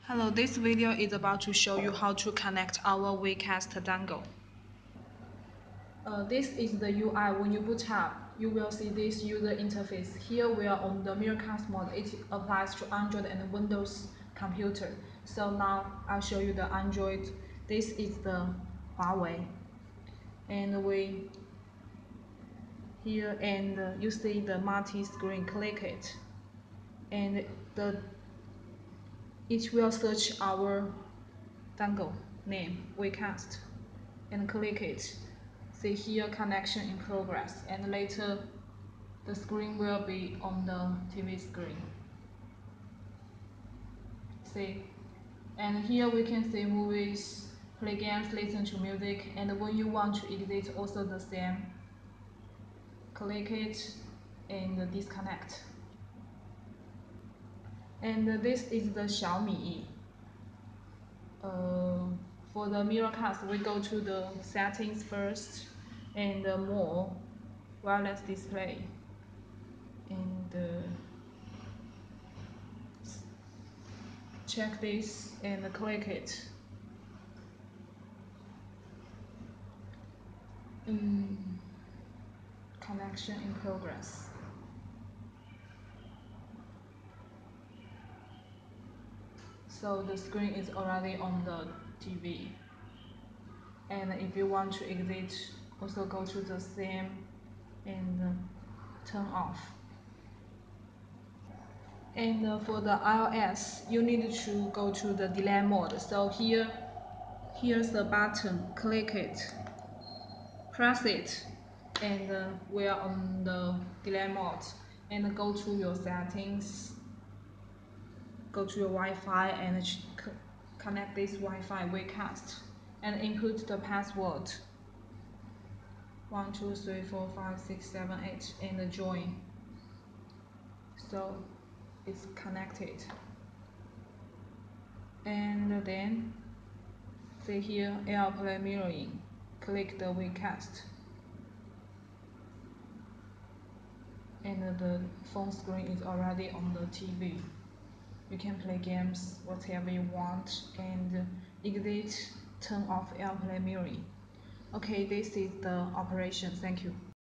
Hello, this video is about to show you how to connect our wecast dongle. This is the UI. When you boot up, you will see this user interface. Here we are on the Miracast mode. It applies to Android and Windows computer. So now I'll show you the Android. This is the Huawei, and you see the multi-screen. Click it, and it will search our dongle name wecast, and click it. See here, connection in progress, and later the screen will be on the TV screen. See, and here we can see movies, play games, listen to music, and when you want to exit, also the same. Click it and disconnect. And this is the Xiaomi. For the Miracast, we go to the settings first, and more wireless display, and check this and click it. Connection in progress. So the screen is already on the TV. And if you want to exit, also go to the same and turn off. And for the iOS, you need to go to the delay mode. So here's the button. Click it, press it, and we are on the delay mode. And go to your settings. Go to your Wi-Fi and connect this Wi-Fi wecast, and input the password 1 2 3 4 5 6 7 8 and join. So it's connected, and then see here AirPlay mirroring. Click the wecast, and the phone screen is already on the TV. You can play games, whatever you want, and exit, turn off AirPlay mirroring. Okay, this is the operation. Thank you.